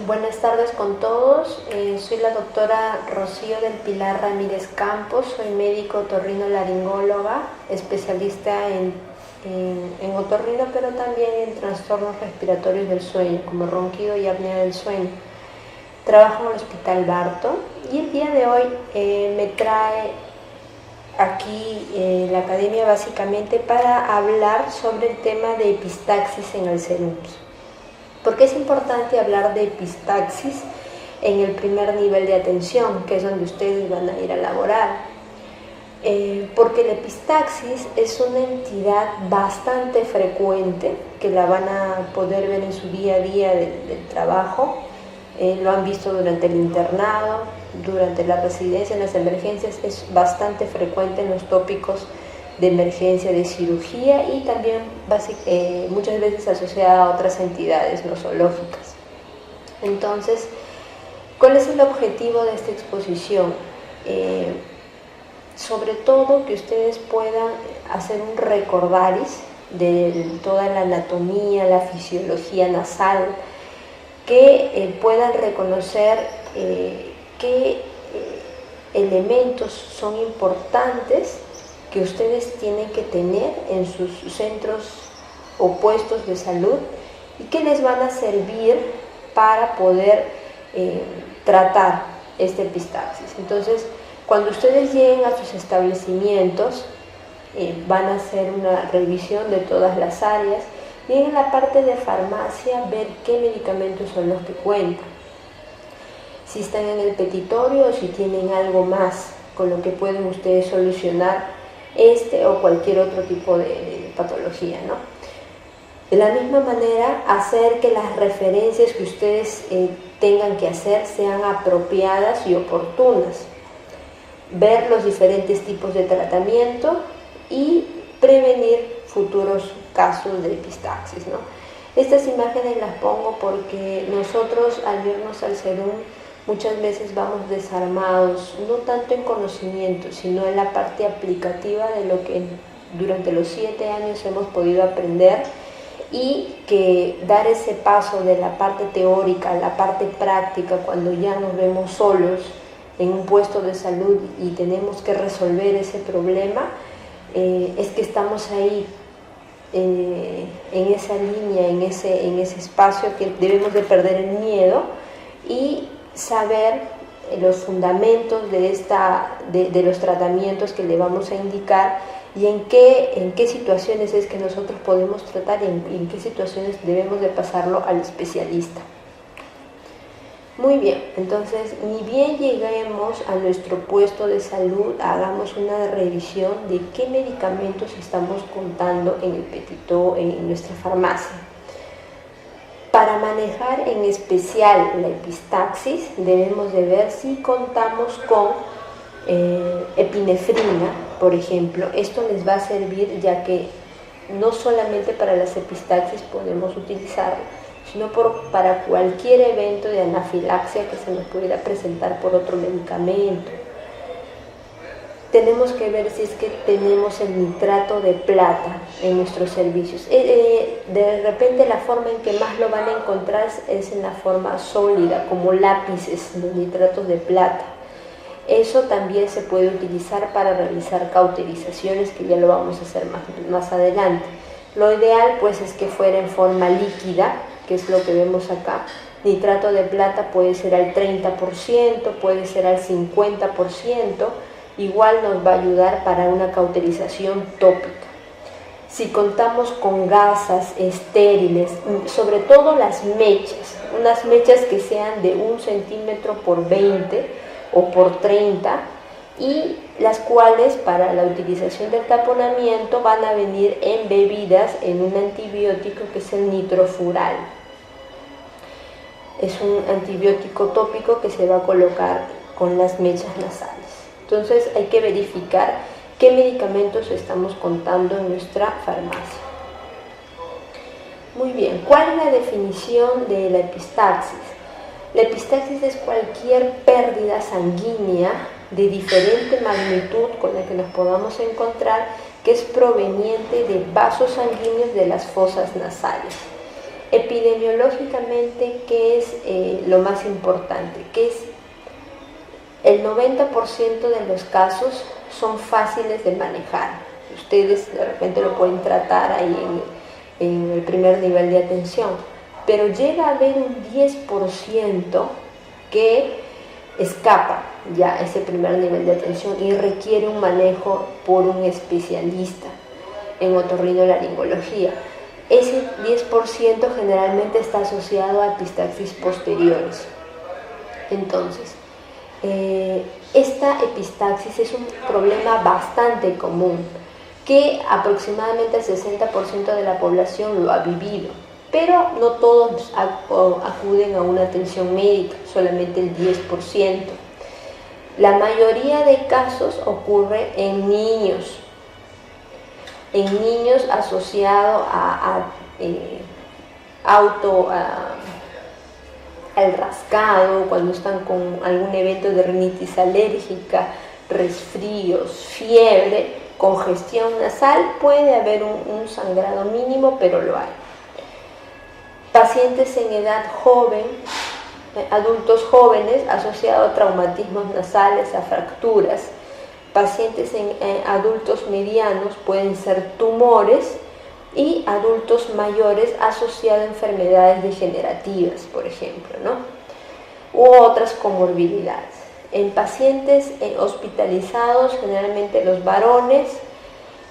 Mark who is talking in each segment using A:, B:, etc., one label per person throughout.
A: Buenas tardes con todos. Soy la doctora Rocío del Pilar Ramírez Campos. Soy médico otorrinolaringóloga, especialista en otorrino, pero también en trastornos respiratorios del sueño, como ronquido y apnea del sueño. Trabajo en el Hospital Barto y el día de hoy me trae aquí la academia básicamente para hablar sobre el tema de epistaxis en Alzheimer. ¿Por qué es importante hablar de epistaxis en el primer nivel de atención, que es donde ustedes van a ir a laborar? Porque la epistaxis es una entidad bastante frecuente, que la van a poder ver en su día a día del trabajo. Lo han visto durante el internado, durante la residencia, en las emergencias. Es bastante frecuente en los tópicos de emergencia de cirugía y también muchas veces asociada a otras entidades nosológicas. Entonces, ¿cuál es el objetivo de esta exposición? Sobre todo que ustedes puedan hacer un recordaris de toda la anatomía, la fisiología nasal, que puedan reconocer qué elementos son importantes que ustedes tienen que tener en sus centros o puestos de salud y que les van a servir para poder tratar este epistaxis. Entonces, cuando ustedes lleguen a sus establecimientos, van a hacer una revisión de todas las áreas y en la parte de farmacia ver qué medicamentos son los que cuentan. Si están en el petitorio o si tienen algo más con lo que pueden ustedes solucionar este o cualquier otro tipo de patología, ¿no? De la misma manera, hacer que las referencias que ustedes tengan que hacer sean apropiadas y oportunas. Ver los diferentes tipos de tratamiento y prevenir futuros casos de epistaxis, ¿no? Estas imágenes las pongo porque nosotros al irnos al SERUM muchas veces vamos desarmados, no tanto en conocimiento, sino en la parte aplicativa de lo que durante los 7 años hemos podido aprender, y que dar ese paso de la parte teórica a la parte práctica, cuando ya nos vemos solos en un puesto de salud y tenemos que resolver ese problema, es que estamos ahí en esa línea, en ese espacio, que debemos de perder el miedo y saber los fundamentos de los tratamientos que le vamos a indicar y en qué situaciones es que nosotros podemos tratar y en qué situaciones debemos de pasarlo al especialista. Muy bien, entonces, ni bien lleguemos a nuestro puesto de salud, hagamos una revisión de qué medicamentos estamos contando en el petito, en nuestra farmacia. Para manejar en especial la epistaxis, debemos de ver si contamos con epinefrina, por ejemplo. Esto les va a servir, ya que no solamente para las epistaxis podemos utilizarlo, sino para cualquier evento de anafilaxia que se nos pudiera presentar por otro medicamento. Tenemos que ver si es que tenemos el nitrato de plata en nuestros servicios. De repente la forma en que más lo van a encontrar es en la forma sólida, como lápices de nitratos de plata. Eso también se puede utilizar para realizar cauterizaciones, que ya lo vamos a hacer más adelante. Lo ideal pues es que fuera en forma líquida, que es lo que vemos acá. Nitrato de plata puede ser al 30%, puede ser al 50%, igual nos va a ayudar para una cauterización tópica. Si contamos con gasas estériles, sobre todo las mechas, unas mechas que sean de 1 centímetro por 20 o por 30, y las cuales para la utilización del taponamiento van a venir embebidas en un antibiótico que es el nitrofural. Es un antibiótico tópico que se va a colocar con las mechas nasales. Entonces hay que verificar qué medicamentos estamos contando en nuestra farmacia. Muy bien, ¿cuál es la definición de la epistaxis? La epistaxis es cualquier pérdida sanguínea de diferente magnitud con la que nos podamos encontrar, que es proveniente de vasos sanguíneos de las fosas nasales. Epidemiológicamente, ¿qué es lo más importante? Que es el 90% de los casos son fáciles de manejar. Ustedes de repente lo pueden tratar ahí en el primer nivel de atención, pero llega a haber un 10% que escapa ya ese primer nivel de atención y requiere un manejo por un especialista en otorrinolaringología. Ese 10% generalmente está asociado a epistaxis posteriores. Entonces, esta epistaxis es un problema bastante común, que aproximadamente el 60% de la población lo ha vivido, pero no todos acuden a una atención médica, solamente el 10%. La mayoría de casos ocurre en niños asociado al rascado, cuando están con algún evento de rinitis alérgica, resfríos, fiebre, congestión nasal, puede haber un sangrado mínimo, pero lo hay. Pacientes en edad joven, adultos jóvenes asociados a traumatismos nasales, a fracturas. Pacientes en adultos medianos pueden ser tumores, y adultos mayores asociados a enfermedades degenerativas, por ejemplo, ¿no? U otras comorbilidades. En pacientes hospitalizados, generalmente los varones,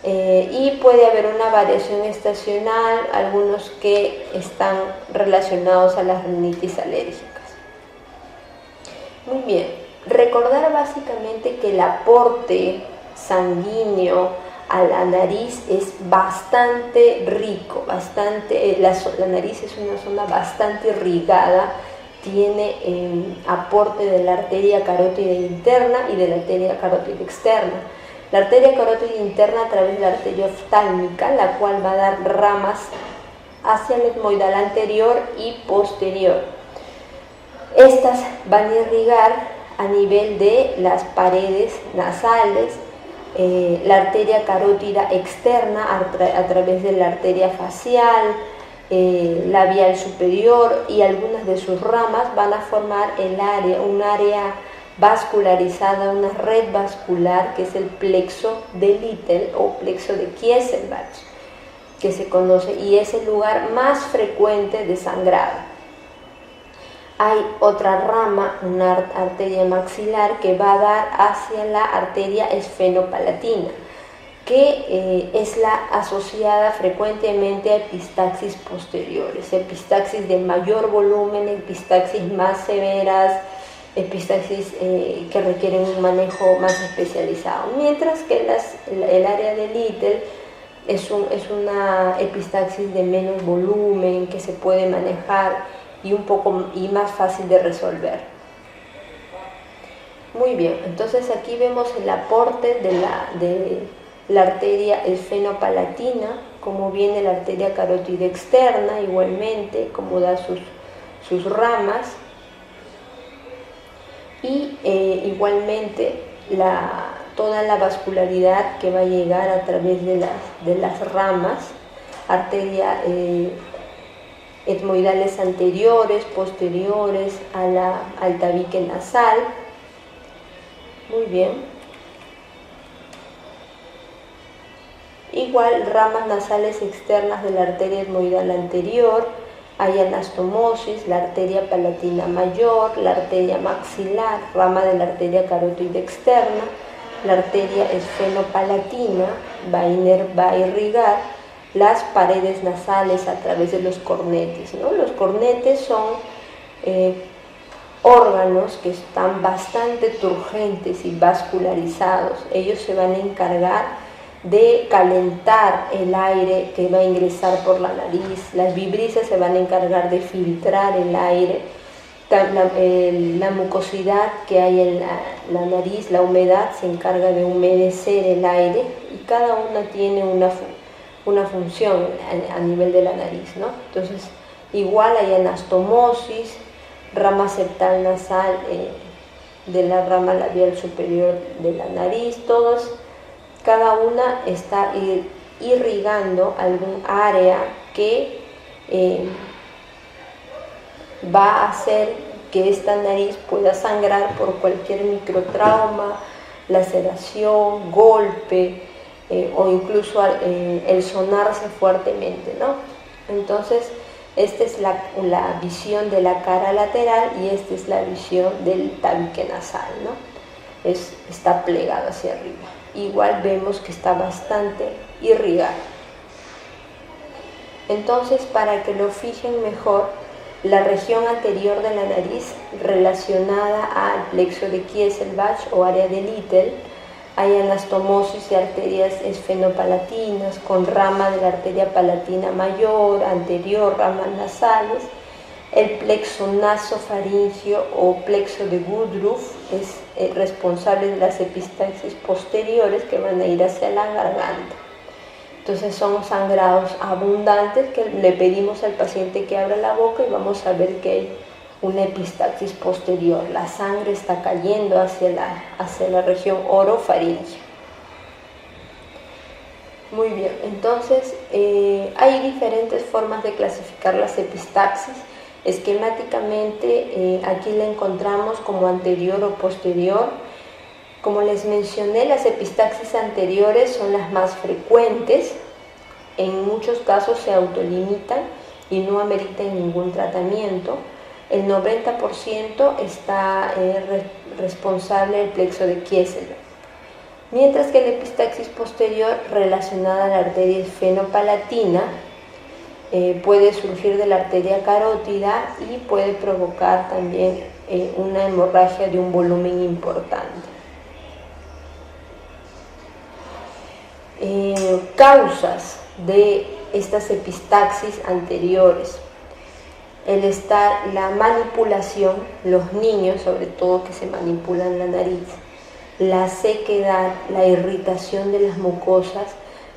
A: y puede haber una variación estacional, algunos que están relacionados a las rinitis alérgicas. Muy bien, recordar básicamente que el aporte sanguíneo a la nariz es bastante rico, la nariz es una zona bastante irrigada, tiene aporte de la arteria carótida interna y de la arteria carótida externa. La arteria carótida interna a través de la arteria oftálmica, la cual va a dar ramas hacia el etmoidal anterior y posterior. Estas van a irrigar a nivel de las paredes nasales, la arteria carótida externa a través de la arteria facial, labial superior, y algunas de sus ramas van a formar un área vascularizada, una red vascular, que es el plexo de Little o plexo de Kieselbach, que se conoce y es el lugar más frecuente de sangrado. Hay otra rama, una arteria maxilar, que va a dar hacia la arteria esfenopalatina, que es la asociada frecuentemente a epistaxis posteriores, epistaxis de mayor volumen, epistaxis más severas, epistaxis que requieren un manejo más especializado, mientras que el área de Little es una epistaxis de menos volumen, que se puede manejar y más fácil de resolver. Muy bien, entonces aquí vemos el aporte de la arteria esfenopalatina, cómo viene la arteria carótida externa, igualmente, cómo da sus ramas, y igualmente toda la vascularidad que va a llegar a través de las ramas, arteria etmoidales anteriores, posteriores al tabique nasal. Muy bien. Igual ramas nasales externas de la arteria etmoidal anterior, hay anastomosis, la arteria palatina mayor, la arteria maxilar, rama de la arteria carótida externa, la arteria esfenopalatina va a irrigar las paredes nasales a través de los cornetes, ¿no? Los cornetes son órganos que están bastante turgentes y vascularizados. Ellos se van a encargar de calentar el aire que va a ingresar por la nariz. Las vibrisas se van a encargar de filtrar el aire. La mucosidad que hay en la nariz, la humedad, se encarga de humedecer el aire, y cada una tiene una función a nivel de la nariz, ¿no? Entonces, igual hay anastomosis, rama septal nasal de la rama labial superior de la nariz, cada una está irrigando algún área que va a hacer que esta nariz pueda sangrar por cualquier microtrauma, laceración, golpe o incluso el sonarse fuertemente, ¿no? Entonces, esta es la visión de la cara lateral y esta es la visión del tabique nasal, ¿no? Está plegado hacia arriba. Igual vemos que está bastante irrigado. Entonces, para que lo fijen mejor, la región anterior de la nariz relacionada al plexo de Kieselbach o área de Little, hay anastomosis de arterias esfenopalatinas con rama de la arteria palatina mayor, anterior, ramas nasales. El plexo nasofaringio o plexo de Woodruff es responsable de las epistaxis posteriores que van a ir hacia la garganta. Entonces son sangrados abundantes que le pedimos al paciente que abra la boca y vamos a ver que hay una epistaxis posterior. La sangre está cayendo hacia la región orofaringea. Muy bien, entonces hay diferentes formas de clasificar las epistaxis. Esquemáticamente aquí la encontramos como anterior o posterior. Como les mencioné, las epistaxis anteriores son las más frecuentes, en muchos casos se autolimitan y no ameritan ningún tratamiento. El 90% está responsable del plexo de Kieselbach, mientras que la epistaxis posterior relacionada a la arteria esfenopalatina puede surgir de la arteria carótida y puede provocar también una hemorragia de un volumen importante. Causas de estas epistaxis anteriores: la manipulación, los niños sobre todo que se manipulan la nariz, la sequedad, la irritación de las mucosas,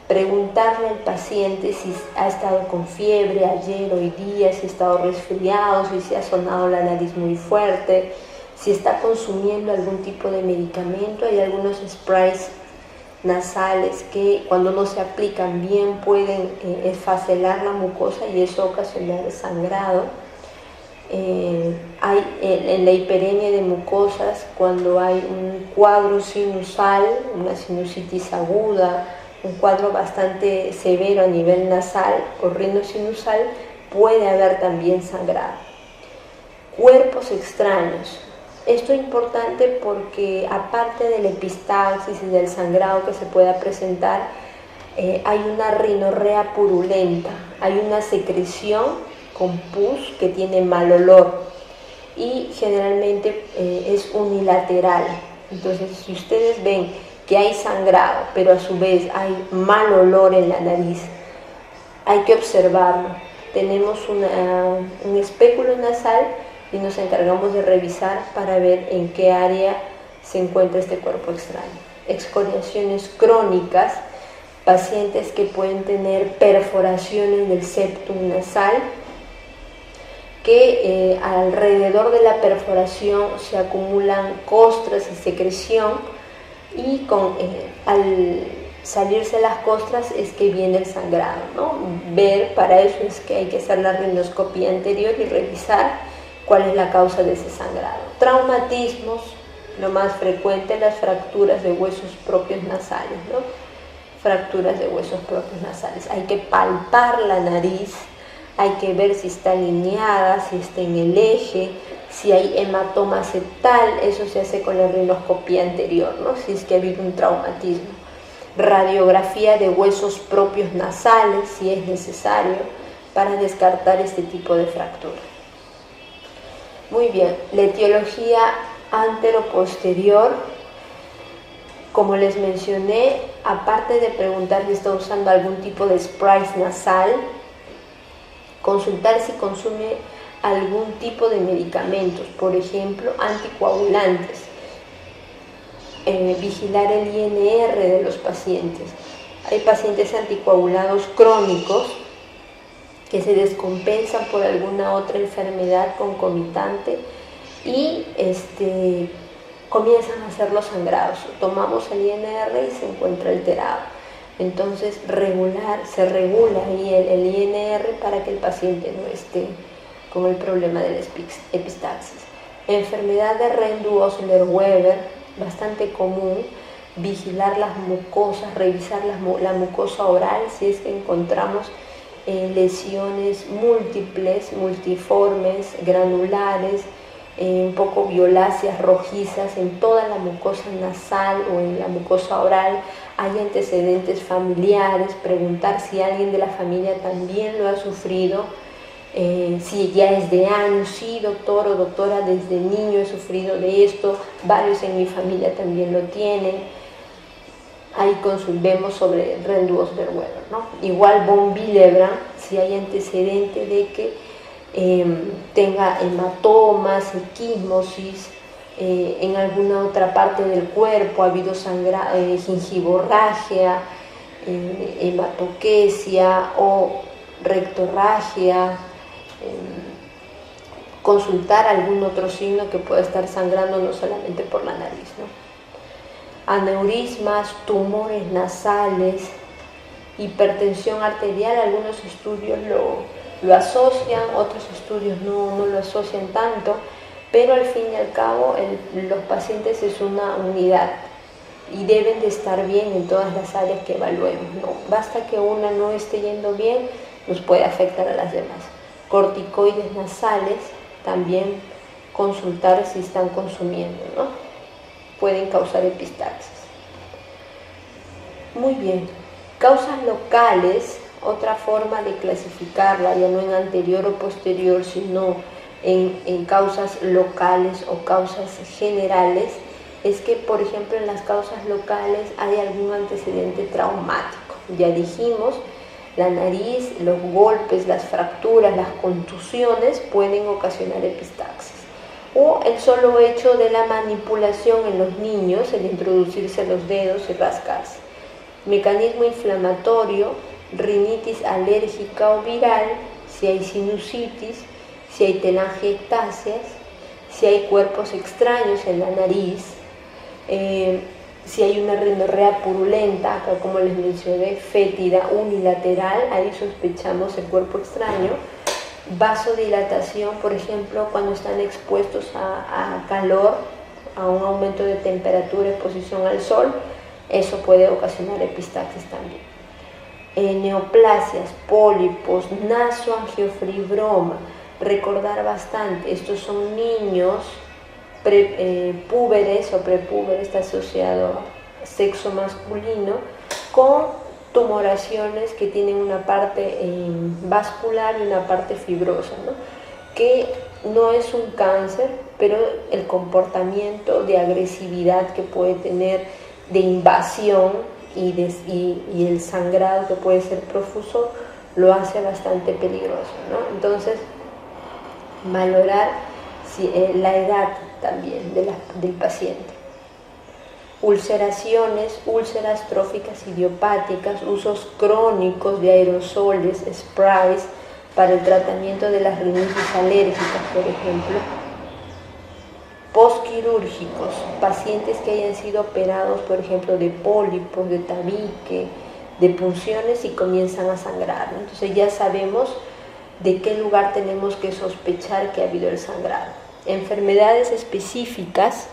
A: preguntarle al paciente si ha estado con fiebre ayer, hoy día, si ha estado resfriado, si se ha sonado la nariz muy fuerte, si está consumiendo algún tipo de medicamento. Hay algunos sprays nasales que cuando no se aplican bien pueden esfacelar la mucosa y eso ocasionar sangrado. Hay en la hiperemia de mucosas, cuando hay un cuadro sinusal, una sinusitis aguda, un cuadro bastante severo a nivel nasal o rinosinusal, puede haber también sangrado. Cuerpos extraños. Esto es importante porque aparte de la epistaxis y del sangrado que se pueda presentar, hay una rinorrea purulenta, hay una secreción con pus que tiene mal olor y generalmente es unilateral. Entonces, si ustedes ven que hay sangrado, pero a su vez hay mal olor en la nariz, hay que observarlo. Tenemos un espéculo nasal y nos encargamos de revisar para ver en qué área se encuentra este cuerpo extraño. Excoriaciones crónicas, pacientes que pueden tener perforaciones del septum nasal, que alrededor de la perforación se acumulan costras y secreción, y al salirse las costras es que viene el sangrado, ¿no? Para eso es que hay que hacer la rinoscopía anterior y revisar cuál es la causa de ese sangrado. Traumatismos, lo más frecuente, las fracturas de huesos propios nasales, ¿no? Fracturas de huesos propios nasales. Hay que palpar la nariz, hay que ver si está alineada, si está en el eje, si hay hematoma septal, eso se hace con la rinoscopía anterior, ¿no? Si es que ha habido un traumatismo. Radiografía de huesos propios nasales, si es necesario, para descartar este tipo de fractura. Muy bien, la etiología antero-posterior, como les mencioné, aparte de preguntar si está usando algún tipo de spray nasal, consultar si consume algún tipo de medicamentos, por ejemplo, anticoagulantes, vigilar el INR de los pacientes. Hay pacientes anticoagulados crónicos que se descompensan por alguna otra enfermedad concomitante y comienzan a hacer los sangrados. Tomamos el INR y se encuentra alterado. Entonces se regula ahí el INR para que el paciente no esté con el problema de la epistaxis. Enfermedad de Rendu-Osler-Weber, bastante común, vigilar las mucosas, revisar la mucosa oral si es que encontramos lesiones múltiples, multiformes, granulares, un poco violáceas, rojizas en toda la mucosa nasal o en la mucosa oral. Hay antecedentes familiares, preguntar si alguien de la familia también lo ha sufrido, si ya es de años, sí doctor o doctora, desde niño he sufrido de esto, varios en mi familia también lo tienen. Ahí vemos sobre Rendu-Osler-Weber, ¿no? Igual von Willebrand, si hay antecedente de que tenga hematomas, equismosis, en alguna otra parte del cuerpo, ha habido gingivorragia, hematoquesia o rectorragia, consultar algún otro signo que pueda estar sangrando no solamente por la nariz, ¿no? Aneurismas, tumores nasales, hipertensión arterial, algunos estudios lo asocian, otros estudios no lo asocian tanto, pero al fin y al cabo los pacientes es una unidad y deben de estar bien en todas las áreas que evaluemos, ¿no? Basta que una no esté yendo bien, nos puede afectar a las demás. Corticoides nasales, también consultar si están consumiendo, ¿no? Pueden causar epistaxis. Muy bien, causas locales, otra forma de clasificarla, ya no en anterior o posterior, sino en causas locales o causas generales, es que, por ejemplo, en las causas locales hay algún antecedente traumático. Ya dijimos, la nariz, los golpes, las fracturas, las contusiones pueden ocasionar epistaxis. O el solo hecho de la manipulación en los niños, el introducirse los dedos y rascarse. Mecanismo inflamatorio, rinitis alérgica o viral, si hay sinusitis, si hay telangiectasias, si hay cuerpos extraños en la nariz, si hay una rinorrea purulenta, acá como les mencioné, fétida, unilateral, ahí sospechamos el cuerpo extraño. Vasodilatación, por ejemplo, cuando están expuestos a calor, a un aumento de temperatura, exposición al sol, eso puede ocasionar epistaxis también. Neoplasias, pólipos, nasoangiofibroma, recordar bastante, estos son niños púberes o prepúberes, está asociado a sexo masculino, con tumoraciones que tienen una parte vascular y una parte fibrosa, ¿no? Que no es un cáncer, pero el comportamiento de agresividad que puede tener, de invasión y el sangrado que puede ser profuso, lo hace bastante peligroso, ¿no? Entonces, valorar la edad también del paciente. Ulceraciones, úlceras tróficas idiopáticas, usos crónicos de aerosoles, sprays para el tratamiento de las rinitis alérgicas, por ejemplo. Postquirúrgicos, pacientes que hayan sido operados, por ejemplo, de pólipos, de tabique, de punciones y comienzan a sangrar, ¿no? Entonces ya sabemos de qué lugar tenemos que sospechar que ha habido el sangrado. Enfermedades específicas,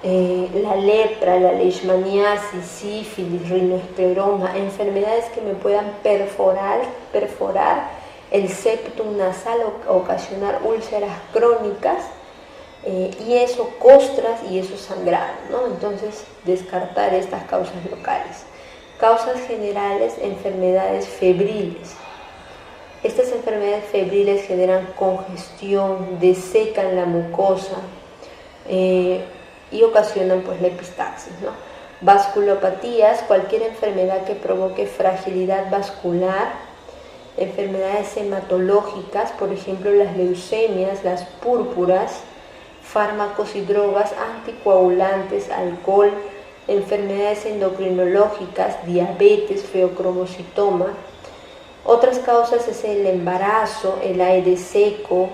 A: la lepra, la leishmaniasis, sífilis, rinoescleroma, enfermedades que me puedan perforar el septum nasal o ocasionar úlceras crónicas, y eso, costras y eso sangrado, ¿no? Entonces, descartar estas causas locales. Causas generales, enfermedades febriles. Estas enfermedades febriles generan congestión, desecan la mucosa y ocasionan pues la epistaxis, ¿no? Vasculopatías, cualquier enfermedad que provoque fragilidad vascular. Enfermedades hematológicas, por ejemplo las leucemias, las púrpuras. Fármacos y drogas, anticoagulantes, alcohol. Enfermedades endocrinológicas, diabetes, feocromocitoma. Otras causas es el embarazo, el aire seco,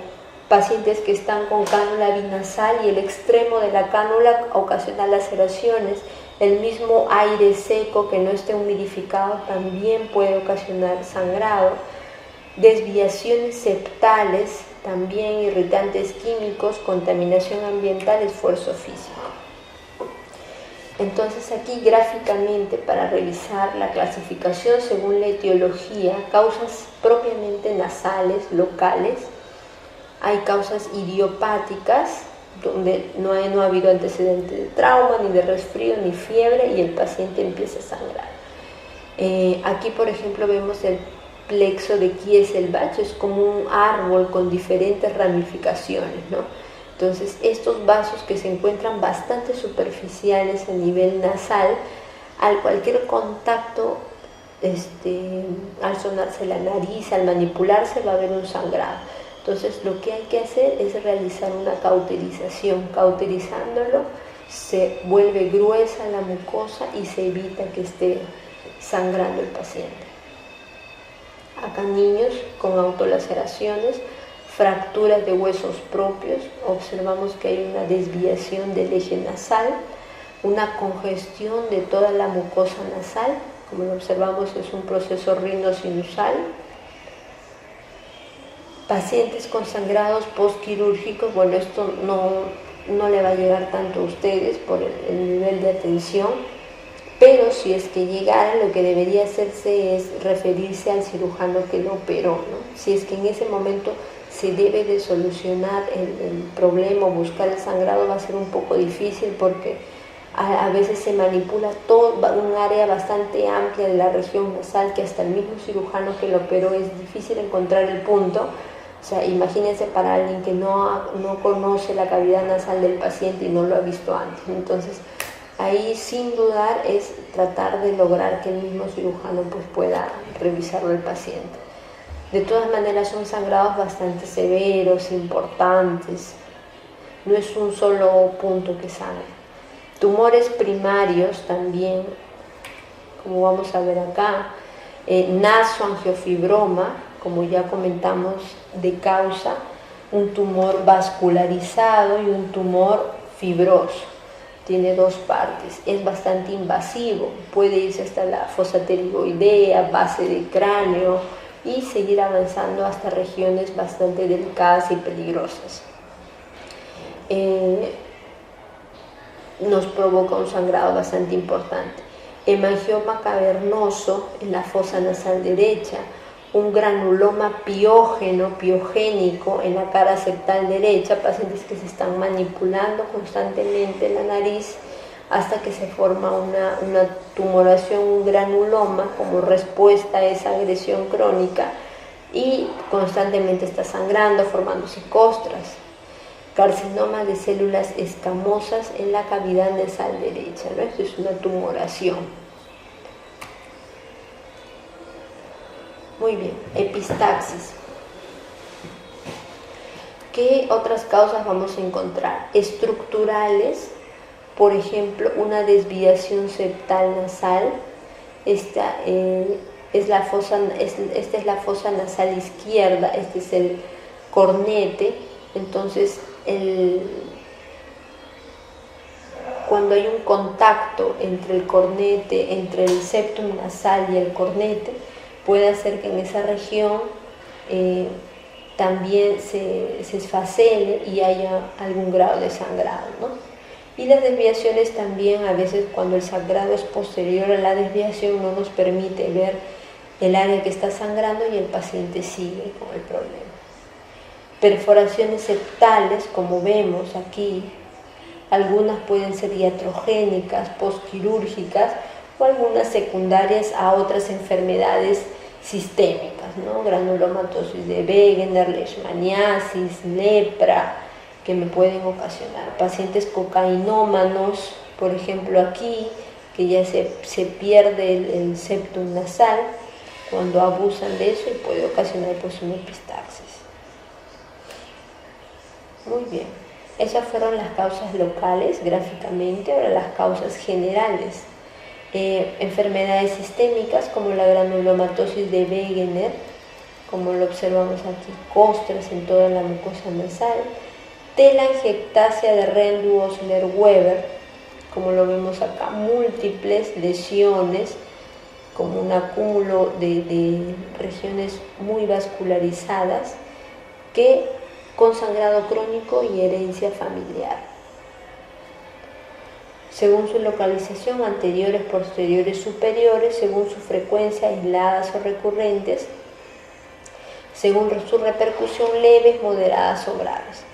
A: pacientes que están con cánula binasal y el extremo de la cánula ocasiona laceraciones. El mismo aire seco que no esté humidificado también puede ocasionar sangrado. desviaciones septales, también irritantes químicos, contaminación ambiental, esfuerzo físico. Entonces aquí gráficamente, para revisar la clasificación según la etiología, causas propiamente nasales, locales, hay causas idiopáticas, donde no ha habido antecedente de trauma, ni de resfrío, ni fiebre, y el paciente empieza a sangrar. Aquí, por ejemplo, vemos el plexo de Kieselbach, es como un árbol con diferentes ramificaciones, ¿no? Entonces, estos vasos que se encuentran bastante superficiales a nivel nasal, al cualquier contacto, al sonarse la nariz, al manipularse, va a haber un sangrado. Entonces, lo que hay que hacer es realizar una cauterización. Cauterizándolo, se vuelve gruesa la mucosa y se evita que esté sangrando el paciente. Acá niños con autolaceraciones, fracturas de huesos propios, observamos que hay una desviación del eje nasal, una congestión de toda la mucosa nasal, como lo observamos es un proceso rinosinusal. Pacientes con sangrados postquirúrgicos, bueno, esto no le va a llegar tanto a ustedes por el nivel de atención, pero si es que llegara, lo que debería hacerse es referirse al cirujano que lo operó, ¿no? Si es que en ese momento se debe de solucionar el problema o buscar el sangrado, va a ser un poco difícil porque a veces se manipula todo un área bastante amplia de la región nasal que hasta el mismo cirujano que lo operó es difícil encontrar el punto. O sea, imagínense para alguien que no conoce la cavidad nasal del paciente y no lo ha visto antes. Entonces, ahí sin dudar es tratar de lograr que el mismo cirujano pues, pueda revisarlo el paciente. De todas maneras son sangrados bastante severos, importantes, no es un solo punto que sangra. Tumores primarios también, como vamos a ver acá, nasoangiofibroma, como ya comentamos, de causa un tumor vascularizado y un tumor fibroso. Tiene dos partes, es bastante invasivo, puede irse hasta la fosa pterigoidea, base del cráneo y seguir avanzando hasta regiones bastante delicadas y peligrosas. Nos provoca un sangrado bastante importante. Hemangioma cavernoso en la fosa nasal derecha, un granuloma piogénico en la cara septal derecha, pacientes que se están manipulando constantemente la nariz hasta que se forma una tumoración, un granuloma como respuesta a esa agresión crónica y constantemente está sangrando, formándose costras. Carcinoma de células escamosas en la cavidad nasal derecha, ¿no? Esto es una tumoración. Muy bien, epistaxis. ¿Qué otras causas vamos a encontrar? Estructurales, por ejemplo, una desviación septal nasal. Esta es la fosa nasal izquierda, este es el cornete. Entonces, cuando hay un contacto entre el cornete, entre el septum nasal y el cornete, puede hacer que en esa región también se esfacele y haya algún grado de sangrado, ¿no? Y las desviaciones también, a veces cuando el sangrado es posterior a la desviación, no nos permite ver el área que está sangrando y el paciente sigue con el problema. Perforaciones septales, como vemos aquí, algunas pueden ser iatrogénicas, postquirúrgicas o algunas secundarias a otras enfermedades sistémicas, ¿no? Granulomatosis de Wegener, leishmaniasis, lepra, que me pueden ocasionar. Pacientes cocainómanos, por ejemplo aquí, que ya se pierde el septum nasal, cuando abusan de eso y puede ocasionar pues una epistaxis. Muy bien, esas fueron las causas locales gráficamente. Ahora las causas generales. Enfermedades sistémicas como la granulomatosis de Wegener, como lo observamos aquí, costras en toda la mucosa nasal, telangiectasia de Rendu-Osler-Weber, como lo vemos acá, múltiples lesiones como un acúmulo de regiones muy vascularizadas que con sangrado crónico y herencia familiar. Según su localización, anteriores, posteriores, superiores, según su frecuencia, aisladas o recurrentes, según su repercusión, leves, moderadas o graves.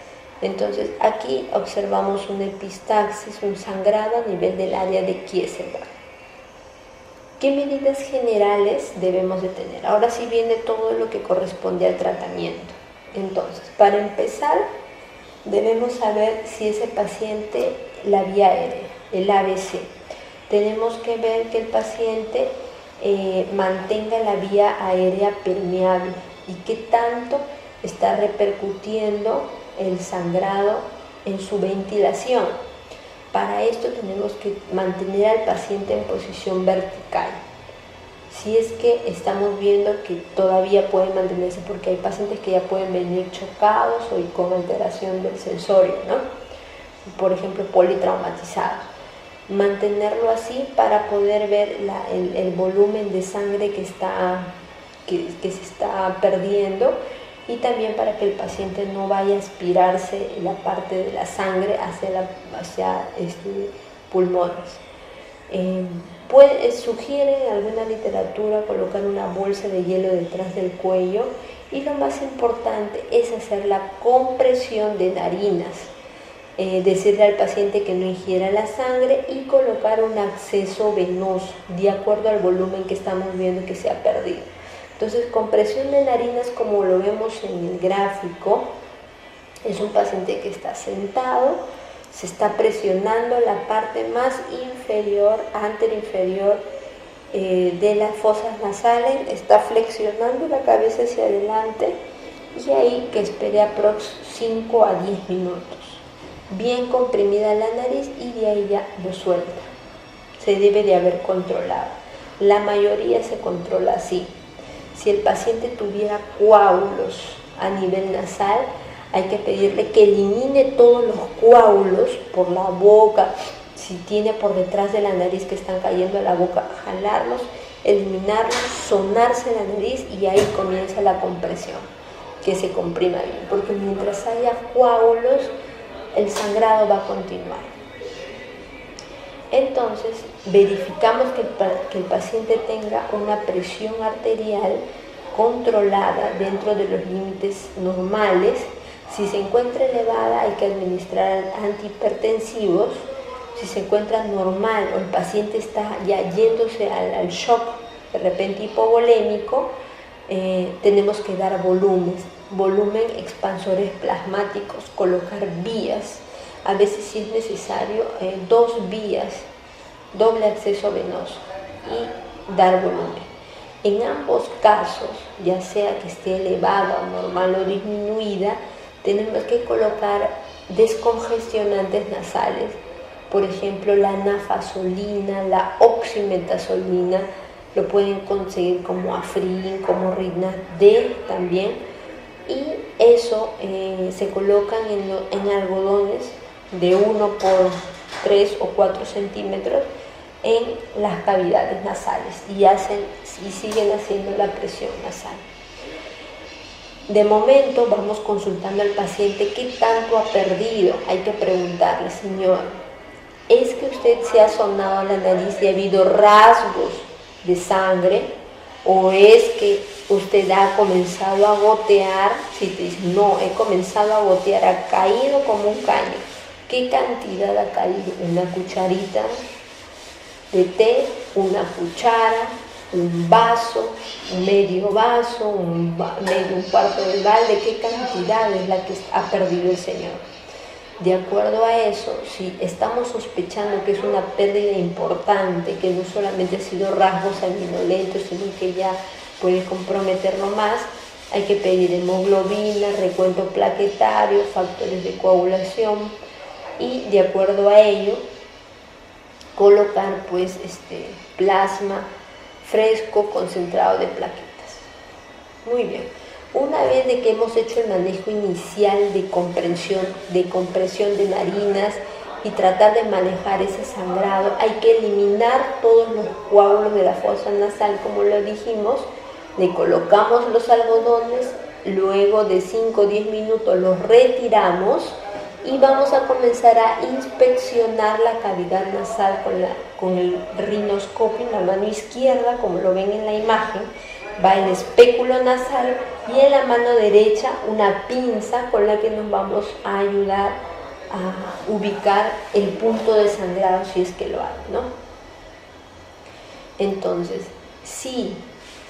A: Entonces aquí observamos una epistaxis, un sangrado a nivel del área de Kieselbach. ¿Qué medidas generales debemos de tener? Ahora sí viene todo lo que corresponde al tratamiento. Entonces, para empezar, debemos saber si ese paciente, la vía aérea, el ABC. Tenemos que ver que el paciente mantenga la vía aérea permeable y qué tanto está repercutiendo el sangrado en su ventilación. Para esto tenemos que mantener al paciente en posición vertical. Si es que estamos viendo que todavía puede mantenerse, porque hay pacientes que ya pueden venir chocados o con alteración del sensorio, ¿no? Por ejemplo, politraumatizados. Mantenerlo así para poder ver el volumen de sangre que se está perdiendo, y también para que el paciente no vaya a aspirarse la parte de la sangre hacia pulmones. Sugiere en alguna literatura colocar una bolsa de hielo detrás del cuello, y lo más importante es hacer la compresión de narinas, decirle al paciente que no ingiera la sangre y colocar un acceso venoso de acuerdo al volumen que estamos viendo que se ha perdido. Entonces, compresión de narinas, como lo vemos en el gráfico, es un paciente que está sentado, se está presionando la parte más inferior, anteroinferior de las fosas nasales, está flexionando la cabeza hacia adelante, y ahí que espere aprox 5 a 10 minutos. Bien comprimida la nariz, y de ahí ya lo suelta. Se debe de haber controlado. La mayoría se controla así. Si el paciente tuviera coágulos a nivel nasal, hay que pedirle que elimine todos los coágulos por la boca. Si tiene por detrás de la nariz que están cayendo a la boca, jalarlos, eliminarlos, sonarse la nariz, y ahí comienza la compresión, que se comprima bien, porque mientras haya coágulos, el sangrado va a continuar. Entonces, verificamos que el paciente tenga una presión arterial controlada dentro de los límites normales. Si se encuentra elevada, hay que administrar antihipertensivos. Si se encuentra normal o el paciente está ya yéndose al shock, de repente hipovolémico, tenemos que dar volumen, expansores plasmáticos, colocar vías. A veces sí es necesario 2 vías, doble acceso venoso, y dar volumen. En ambos casos, ya sea que esté elevada o normal o disminuida, tenemos que colocar descongestionantes nasales, por ejemplo la nafazolina, la oximetazolina, lo pueden conseguir como Afrin, como Ritnat D también, y eso se colocan en algodones de 1 por 3 o 4 centímetros en las cavidades nasales, y siguen haciendo la presión nasal. De momento vamos consultando al paciente qué tanto ha perdido. Hay que preguntarle: señor, ¿es que usted se ha sonado la nariz y ha habido rasgos de sangre? ¿O es que usted ha comenzado a gotear? Si te dice, no, he comenzado a gotear, ha caído como un caño. ¿Qué cantidad ha caído? ¿Una cucharita de té? ¿Una cuchara? ¿Un vaso? ¿Un medio vaso? ¿Un cuarto de balde? ¿Qué cantidad es la que ha perdido el señor? De acuerdo a eso, si estamos sospechando que es una pérdida importante, que no solamente ha sido rasgos sanguinolentos, sino que ya puede comprometerlo más, hay que pedir hemoglobina, recuento plaquetario, factores de coagulación, y de acuerdo a ello colocar pues plasma fresco concentrado de plaquetas. Muy bien. Una vez de que hemos hecho el manejo inicial de compresión de narinas y tratar de manejar ese sangrado. Hay que eliminar todos los coágulos de la fosa nasal, como lo dijimos. Le colocamos los algodones, luego de 5 o 10 minutos los retiramos y vamos a comenzar a inspeccionar la cavidad nasal con el rinoscopio en la mano izquierda, como lo ven en la imagen. Va el espéculo nasal y en la mano derecha una pinza con la que nos vamos a ayudar a ubicar el punto de sangrado si es que lo hay, ¿no? Entonces, si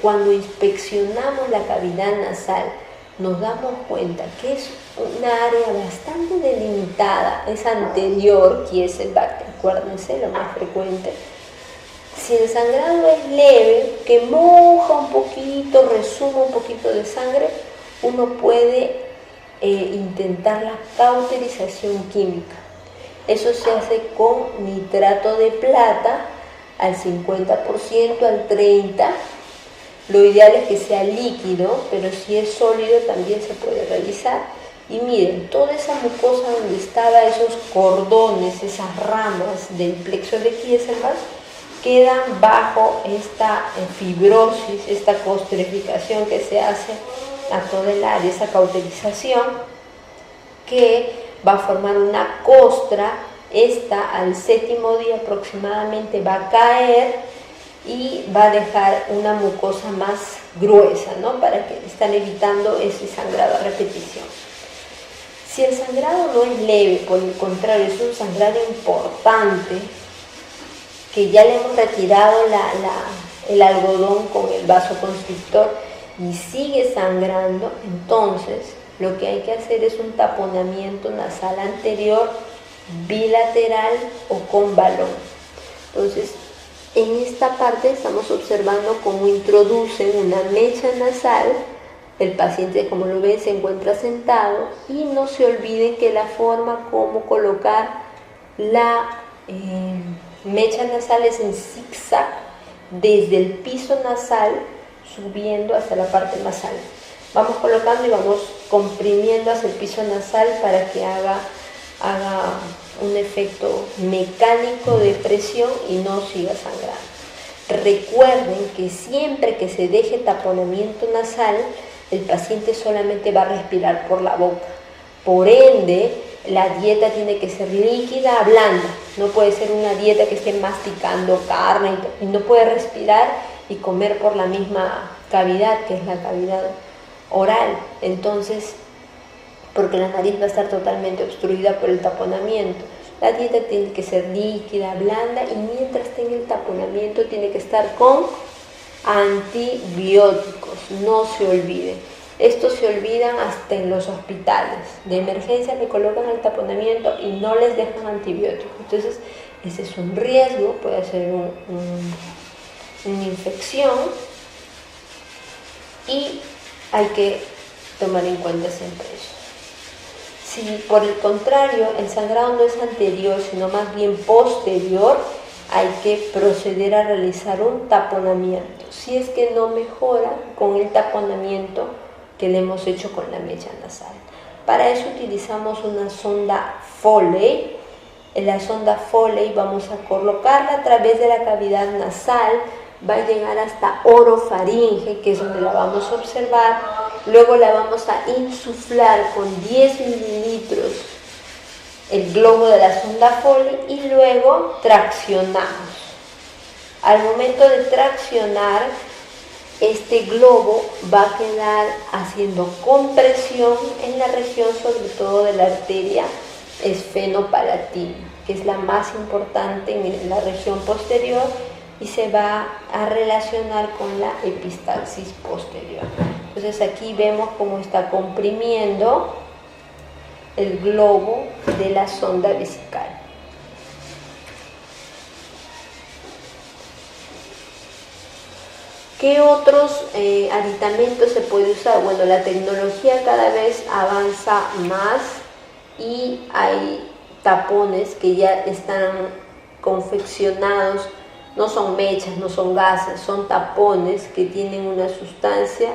A: cuando inspeccionamos la cavidad nasal nos damos cuenta que es una área bastante delimitada, es anterior, Kieselbach, acuérdense, lo más frecuente. Si el sangrado es leve, que moja un poquito, resuma un poquito de sangre, uno puede intentar la cauterización química. Eso se hace con nitrato de plata al 50%, al 30%. Lo ideal es que sea líquido, pero si es sólido también se puede realizar. Y miren, toda esa mucosa donde estaban esos cordones, esas ramas del plexo de Kieselbach, quedan bajo esta fibrosis, esta costrificación que se hace a toda el área, esa cauterización que va a formar una costra. Esta al 7º día aproximadamente va a caer y va a dejar una mucosa más gruesa, ¿no? Para que están evitando ese sangrado a repetición. Si el sangrado no es leve, por el contrario, es un sangrado importante, que ya le hemos retirado el algodón con el vasoconstrictor y sigue sangrando, entonces lo que hay que hacer es un taponamiento nasal anterior, bilateral o con balón. Entonces, en esta parte estamos observando cómo introducen una mecha nasal. El paciente, como lo ven, se encuentra sentado y no se olviden que la forma como colocar la mecha nasal es en zigzag, desde el piso nasal subiendo hasta la parte nasal. Vamos colocando y vamos comprimiendo hacia el piso nasal para que haga un efecto mecánico de presión y no siga sangrando. Recuerden que siempre que se deje taponamiento nasal, el paciente solamente va a respirar por la boca. Por ende, la dieta tiene que ser líquida, blanda. No puede ser una dieta que esté masticando carne y no puede respirar y comer por la misma cavidad, que es la cavidad oral. Entonces, porque la nariz va a estar totalmente obstruida por el taponamiento. La dieta tiene que ser líquida, blanda, y mientras tenga el taponamiento tiene que estar con antibióticos, no se olviden. Estos se olvidan hasta en los hospitales. De emergencia le colocan el taponamiento y no les dejan antibióticos. Entonces, ese es un riesgo, puede ser una infección y hay que tomar en cuenta siempre eso. Si por el contrario el sangrado no es anterior, sino más bien posterior, hay que proceder a realizar un taponamiento. Si es que no mejora con el taponamiento que le hemos hecho con la mecha nasal. Para eso utilizamos una sonda Foley. En la sonda Foley vamos a colocarla a través de la cavidad nasal, va a llegar hasta orofaringe, que es donde la vamos a observar. Luego la vamos a insuflar con 10 mililitros el globo de la sonda Foley y luego traccionamos. Al momento de traccionar, este globo va a quedar haciendo compresión en la región, sobre todo de la arteria esfenopalatina, que es la más importante en la región posterior y se va a relacionar con la epistaxis posterior. Entonces aquí vemos cómo está comprimiendo el globo de la sonda vesical. ¿Qué otros aditamentos se puede usar? Bueno, la tecnología cada vez avanza más y hay tapones que ya están confeccionados, no son mechas, no son gases, son tapones que tienen una sustancia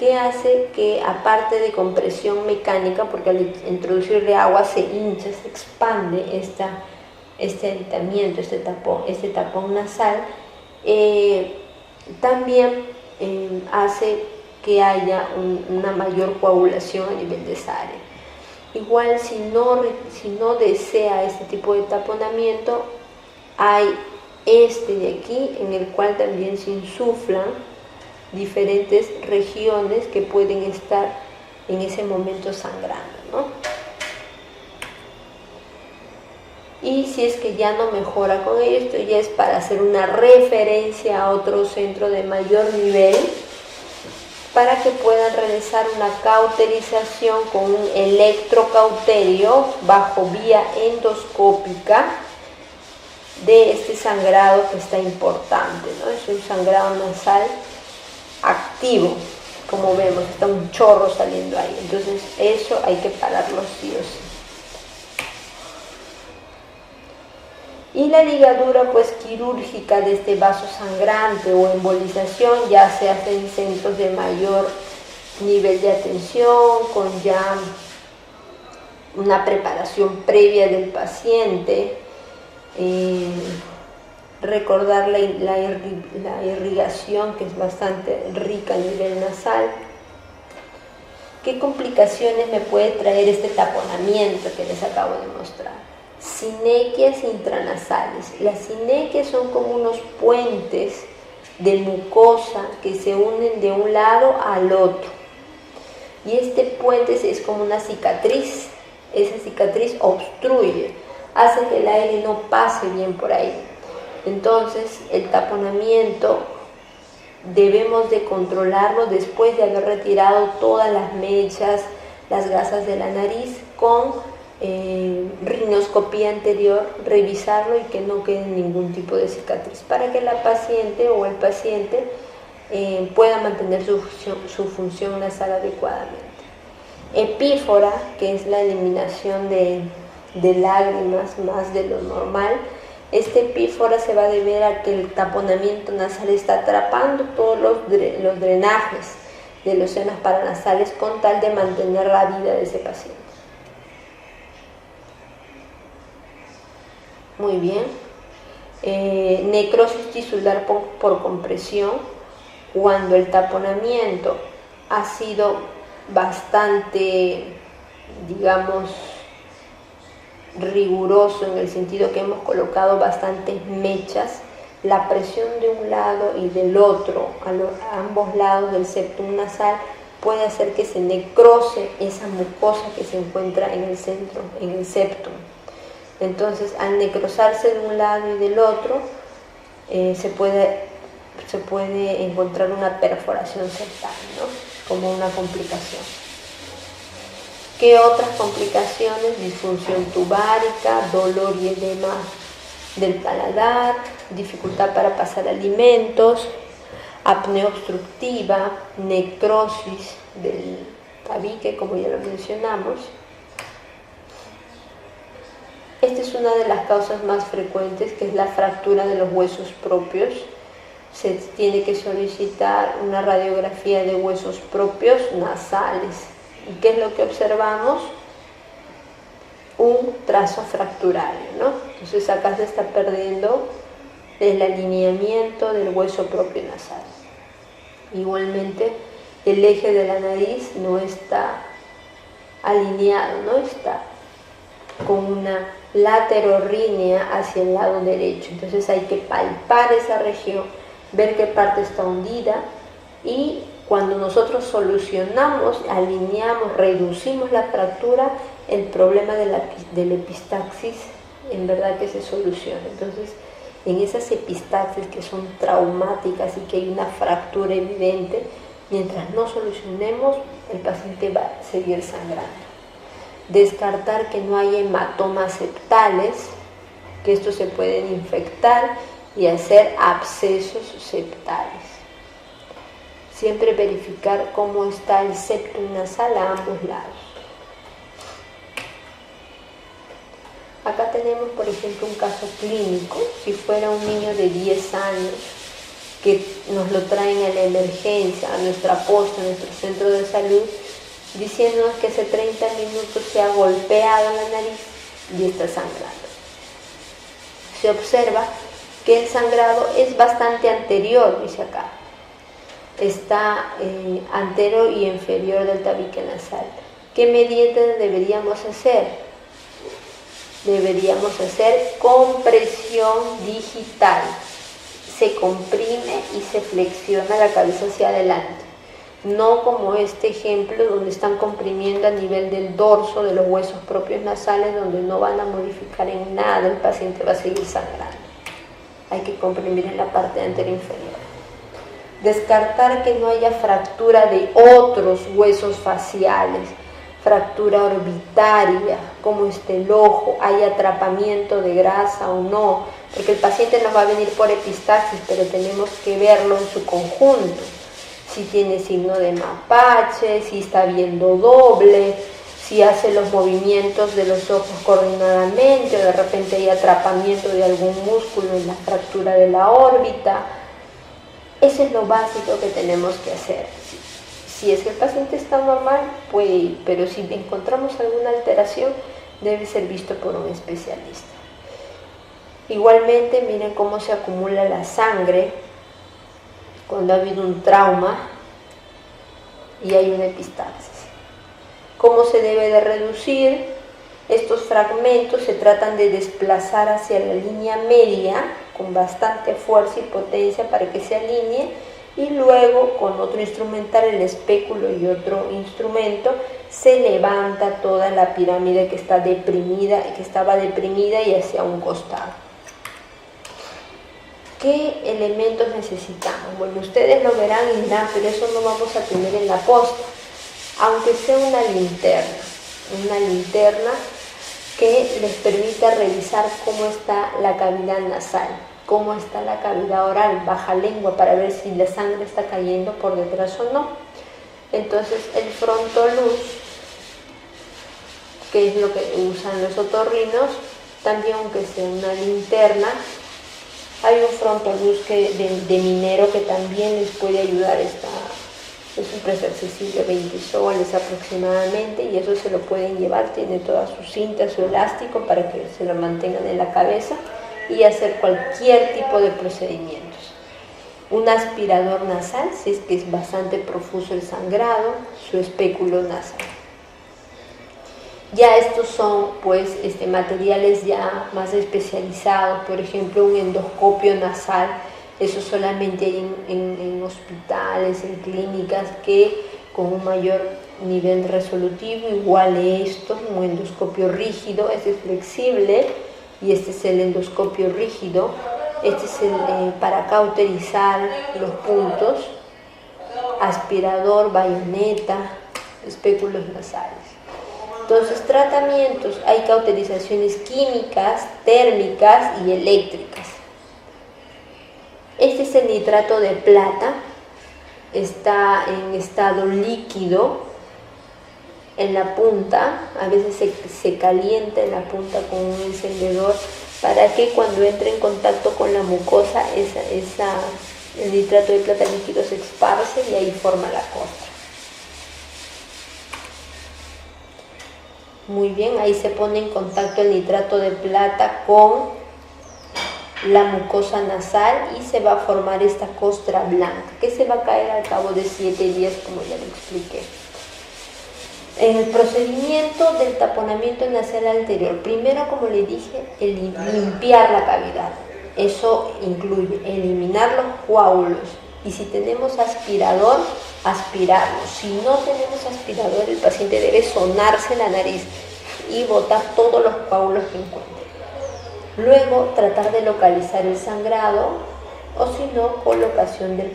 A: que hace que, aparte de compresión mecánica, porque al introducirle agua se hincha, se expande este aditamiento, este tapón nasal, también hace que haya una mayor coagulación a nivel de esa área. Igual, si no desea este tipo de taponamiento, hay este de aquí, en el cual también se insuflan diferentes regiones que pueden estar en ese momento sangrando, ¿no? Y si es que ya no mejora con ello, esto ya es para hacer una referencia a otro centro de mayor nivel, para que puedan realizar una cauterización con un electrocauterio bajo vía endoscópica de este sangrado que está importante, ¿no? Es un sangrado nasal activo, como vemos, está un chorro saliendo ahí, entonces eso hay que pararlo sí o sí. Y la ligadura pues quirúrgica de este vaso sangrante o embolización ya se hace en centros de mayor nivel de atención, con ya una preparación previa del paciente, recordar la irrigación, que es bastante rica a nivel nasal. ¿Qué complicaciones me puede traer este taponamiento que les acabo de mostrar? Sinequias intranasales. Las sinequias son como unos puentes de mucosa que se unen de un lado al otro. Y este puente es como una cicatriz. Esa cicatriz obstruye, hace que el aire no pase bien por ahí. Entonces, el taponamiento debemos de controlarlo después de haber retirado todas las mechas, las gasas de la nariz, con rinoscopía anterior, revisarlo y que no quede ningún tipo de cicatriz, para que la paciente o el paciente pueda mantener su función nasal adecuadamente. Epífora, que es la eliminación de lágrimas más de lo normal. Esta epífora se va a deber a que el taponamiento nasal está atrapando todos los drenajes de los senos paranasales con tal de mantener la vida de ese paciente. Muy bien. Necrosis tisular por compresión, cuando el taponamiento ha sido bastante, digamos, riguroso, en el sentido que hemos colocado bastantes mechas, la presión de un lado y del otro, a ambos lados del septum nasal, puede hacer que se necrose esa mucosa que se encuentra en el centro, en el septum. Entonces, al necrosarse de un lado y del otro, se puede encontrar una perforación septal, ¿no? Como una complicación. ¿Qué otras complicaciones? Disfunción tubárica, dolor y edema del paladar, dificultad para pasar alimentos, apnea obstructiva, necrosis del tabique, como ya lo mencionamos. Esta es una de las causas más frecuentes, que es la fractura de los huesos propios. Se tiene que solicitar una radiografía de huesos propios nasales. ¿Y qué es lo que observamos? Un trazo fracturario, ¿no? Entonces acá se está perdiendo el alineamiento del hueso propio nasal. Igualmente, el eje de la nariz no está alineado, no está con una laterorrínea hacia el lado derecho. Entonces hay que palpar esa región, ver qué parte está hundida, y cuando nosotros solucionamos, alineamos, reducimos la fractura, el problema de la epistaxis en verdad que se soluciona. Entonces, en esas epistaxis que son traumáticas y que hay una fractura evidente, mientras no solucionemos, el paciente va a seguir sangrando. Descartar que no haya hematomas septales, que estos se pueden infectar y hacer abscesos septales. Siempre verificar cómo está el septum nasal a ambos lados. Acá tenemos, por ejemplo, un caso clínico. Si fuera un niño de 10 años que nos lo traen a la emergencia, a nuestra posta, a nuestro centro de salud, diciéndonos que hace 30 minutos se ha golpeado la nariz y está sangrando. Se observa que el sangrado es bastante anterior, dice acá. Está anterior y inferior del tabique nasal. ¿Qué medidas deberíamos hacer? Deberíamos hacer compresión digital. Se comprime y se flexiona la cabeza hacia adelante. No como este ejemplo donde están comprimiendo a nivel del dorso de los huesos propios nasales, donde no van a modificar en nada, el paciente va a seguir sangrando. Hay que comprimir en la parte anterior inferior. Descartar que no haya fractura de otros huesos faciales, fractura orbitaria, como el ojo, hay atrapamiento de grasa o no, porque el paciente nos va a venir por epistaxis, pero tenemos que verlo en su conjunto. Si tiene signo de mapache, si está viendo doble, si hace los movimientos de los ojos coordinadamente, o de repente hay atrapamiento de algún músculo en la fractura de la órbita. Eso es lo básico que tenemos que hacer. Si es que el paciente está normal, puede, pero si encontramos alguna alteración, debe ser visto por un especialista. Igualmente, miren cómo se acumula la sangre cuando ha habido un trauma y hay una epistaxis. ¿Cómo se debe de reducir? Estos fragmentos se tratan de desplazar hacia la línea media con bastante fuerza y potencia para que se alinee, y luego con otro instrumental, el espéculo y otro instrumento, se levanta toda la pirámide que estaba deprimida y hacia un costado. ¿Qué elementos necesitamos? Bueno, ustedes lo verán y dirán, pero eso no vamos a tener en la posta, aunque sea una linterna que les permita revisar cómo está la cavidad nasal, cómo está la cavidad oral, baja lengua, para ver si la sangre está cayendo por detrás o no. Entonces el frontoluz, que es lo que usan los otorrinos, también aunque sea una linterna, hay un frontoluz de minero que también les puede ayudar. Es un precio accesible, 20 soles aproximadamente, y eso se lo pueden llevar, tiene toda su cinta, su elástico para que se lo mantengan en la cabeza y hacer cualquier tipo de procedimientos. Un aspirador nasal, si es que es bastante profuso el sangrado, su espéculo nasal. Ya estos son pues materiales ya más especializados, por ejemplo un endoscopio nasal. Eso solamente hay en hospitales, en clínicas, que con un mayor nivel resolutivo. Igual esto, un endoscopio rígido, este es flexible y este es el endoscopio rígido. Este es para cauterizar los puntos, aspirador, bayoneta, espéculos nasales. Entonces, tratamientos, hay cauterizaciones químicas, térmicas y eléctricas. Este es el nitrato de plata, está en estado líquido en la punta, a veces se calienta en la punta con un encendedor para que cuando entre en contacto con la mucosa el nitrato de plata líquido se esparce y ahí forma la costra. Muy bien, ahí se pone en contacto el nitrato de plata con la mucosa nasal y se va a formar esta costra blanca que se va a caer al cabo de 7 días, como ya lo expliqué. En el procedimiento del taponamiento nasal anterior, primero, como le dije, limpiar la cavidad. Eso incluye eliminar los coágulos, y si tenemos aspirador, aspirarlo. Si no tenemos aspirador, el paciente debe sonarse la nariz y botar todos los coágulos que encuentre. Luego, tratar de localizar el sangrado, o si no, colocación del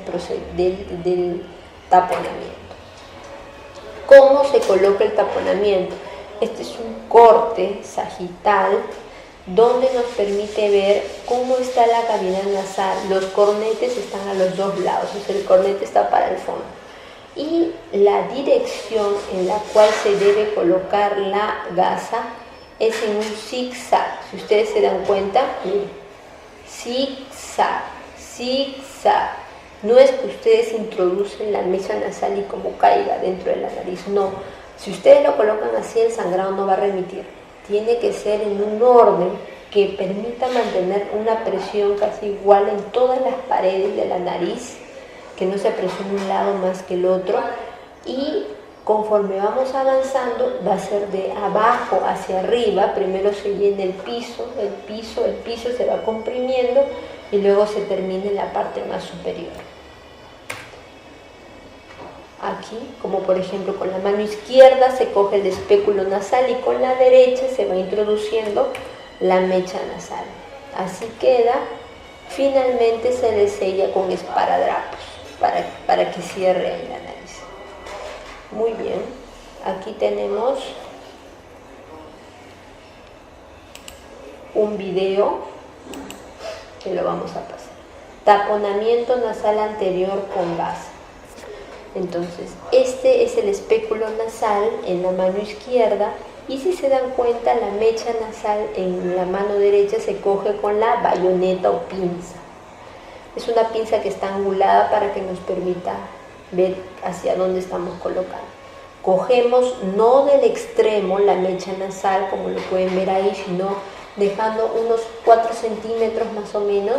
A: taponamiento. ¿Cómo se coloca el taponamiento? Este es un corte sagital donde nos permite ver cómo está la cavidad nasal. Los cornetes están a los dos lados, o sea, el cornete está para el fondo. Y la dirección en la cual se debe colocar la gasa es en un zigzag. Si ustedes se dan cuenta, miren, zigzag, zigzag, No es que ustedes introducen la mecha nasal y como caiga dentro de la nariz, no. Si ustedes lo colocan así, el sangrado no va a remitir. Tiene que ser en un orden que permita mantener una presión casi igual en todas las paredes de la nariz, que no se presione un lado más que el otro, y conforme vamos avanzando va a ser de abajo hacia arriba. Primero se llena el piso se va comprimiendo y luego se termina en la parte más superior. Aquí, como por ejemplo con la mano izquierda se coge el espéculo nasal y con la derecha se va introduciendo la mecha nasal. Así queda. Finalmente se le sella con esparadrapos para que cierre ahí la nariz. Muy bien, aquí tenemos un video que lo vamos a pasar. Taponamiento nasal anterior con gasa. Entonces, este es el espéculo nasal en la mano izquierda, y si se dan cuenta, la mecha nasal en la mano derecha se coge con la bayoneta o pinza. Es una pinza que está angulada para que nos permita ver hacia dónde estamos colocando. Cogemos no del extremo la mecha nasal, como lo pueden ver ahí, sino dejando unos 4 centímetros más o menos,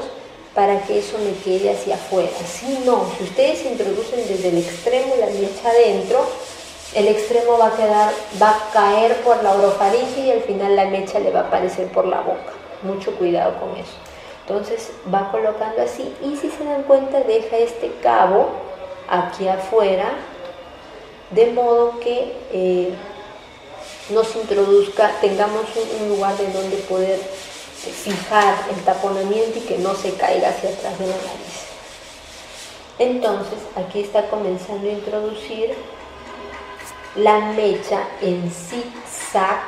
A: para que eso me quede hacia afuera. Si no, si ustedes introducen desde el extremo la mecha adentro, el extremo va a caer por la orofaringe y al final la mecha le va a aparecer por la boca. Mucho cuidado con eso. Entonces va colocando así, y si se dan cuenta deja este cabo aquí afuera, de modo que nos introduzca, tengamos un lugar de donde poder fijar el taponamiento y que no se caiga hacia atrás de la nariz. Entonces aquí está comenzando a introducir la mecha en zigzag.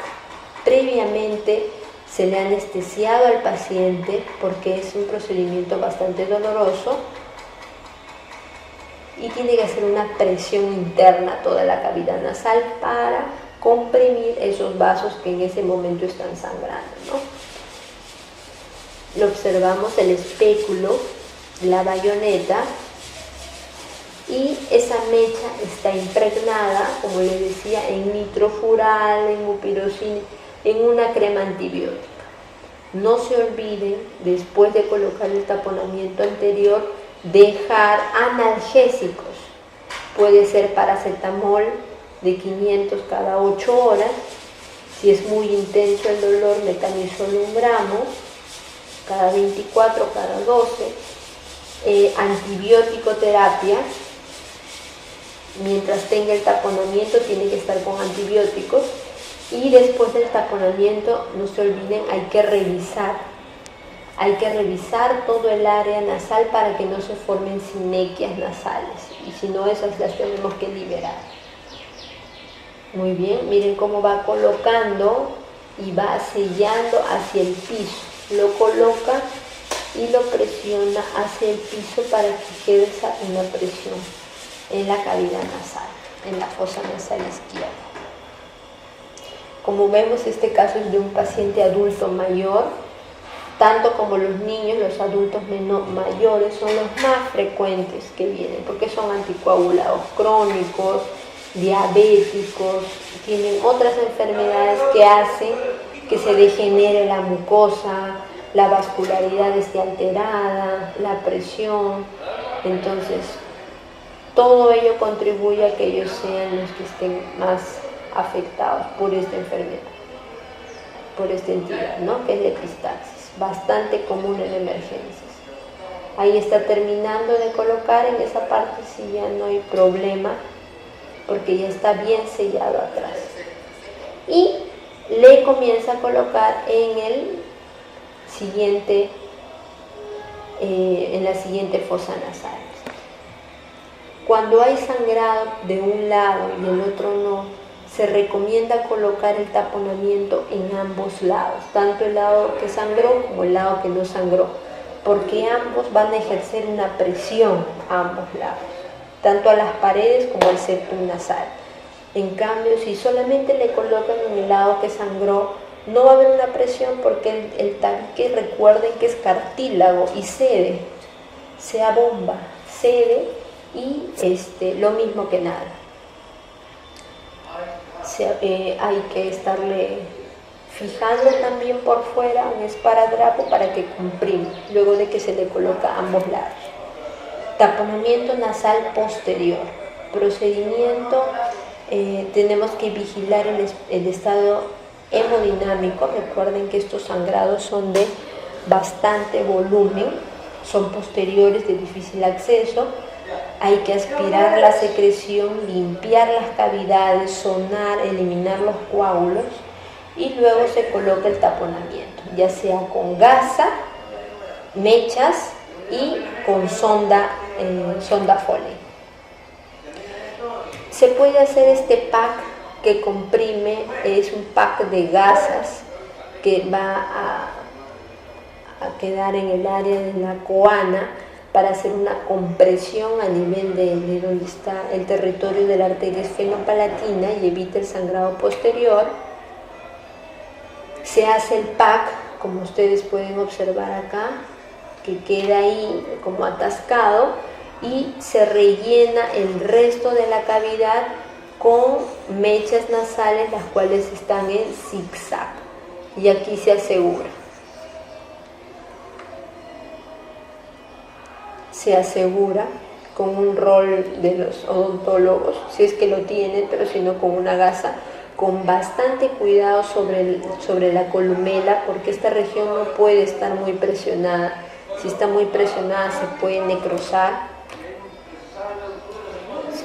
A: Previamente se le ha anestesiado al paciente porque es un procedimiento bastante doloroso y tiene que hacer una presión interna a toda la cavidad nasal para comprimir esos vasos que en ese momento están sangrando, ¿no? Lo observamos el espéculo, la bayoneta, y esa mecha está impregnada, como les decía, en nitrofural, en mupirocina, en una crema antibiótica. No se olviden, después de colocar el taponamiento anterior, dejar analgésicos. Puede ser paracetamol de 500 cada 8 horas. Si es muy intenso el dolor, metamizol 1 gramo cada 24, cada 12. Antibiótico terapia. Mientras tenga el taponamiento tiene que estar con antibióticos, y después del taponamiento, no se olviden, hay que revisar todo el área nasal para que no se formen sinequias nasales, y si no, esas las tenemos que liberar. Muy bien, miren cómo va colocando y va sellando hacia el piso, lo coloca y lo presiona hacia el piso para que quede una presión en la cavidad nasal, en la fosa nasal izquierda. Como vemos, este caso es de un paciente adulto mayor. Tanto como los niños, los adultos mayores son los más frecuentes que vienen, porque son anticoagulados crónicos, diabéticos, tienen otras enfermedades que hacen que se degenere la mucosa, la vascularidad esté alterada, la presión. Entonces, todo ello contribuye a que ellos sean los que estén más afectados por esta enfermedad, por esta entidad, ¿no? Que es la epistaxis, bastante común en emergencias. Ahí está terminando de colocar, en esa parte sí ya no hay problema, porque ya está bien sellado atrás. Y le comienza a colocar en la siguiente fosa nasal. Cuando hay sangrado de un lado y el otro no, se recomienda colocar el taponamiento en ambos lados, tanto el lado que sangró como el lado que no sangró, porque ambos van a ejercer una presión a ambos lados, tanto a las paredes como al septum nasal. En cambio, si solamente le colocan en el lado que sangró, no va a haber una presión, porque el tabique, recuerden que es cartílago y cede, se abomba, accede y lo mismo que nada. Hay que estarle fijando también por fuera un esparadrapo para que comprime, luego de que se le coloca a ambos lados. Taponamiento nasal posterior. Procedimiento, tenemos que vigilar el estado hemodinámico. Recuerden que estos sangrados son de bastante volumen, son posteriores, de difícil acceso. Hay que aspirar la secreción, limpiar las cavidades, sonar, eliminar los coágulos y luego se coloca el taponamiento, ya sea con gasa, mechas y con sonda Foley. Se puede hacer este pack que comprime, es un pack de gasas que va a quedar en el área de la coana para hacer una compresión a nivel de donde está el territorio de la arteria esfenopalatina y evita el sangrado posterior. Se hace el pack, como ustedes pueden observar acá, que queda ahí como atascado, y se rellena el resto de la cavidad con mechas nasales, las cuales están en zigzag, y aquí se asegura. Se asegura con un rol de los odontólogos, si es que lo tienen, pero si no, con una gasa, con bastante cuidado sobre la columela, porque esta región no puede estar muy presionada. Si está muy presionada se puede necrosar.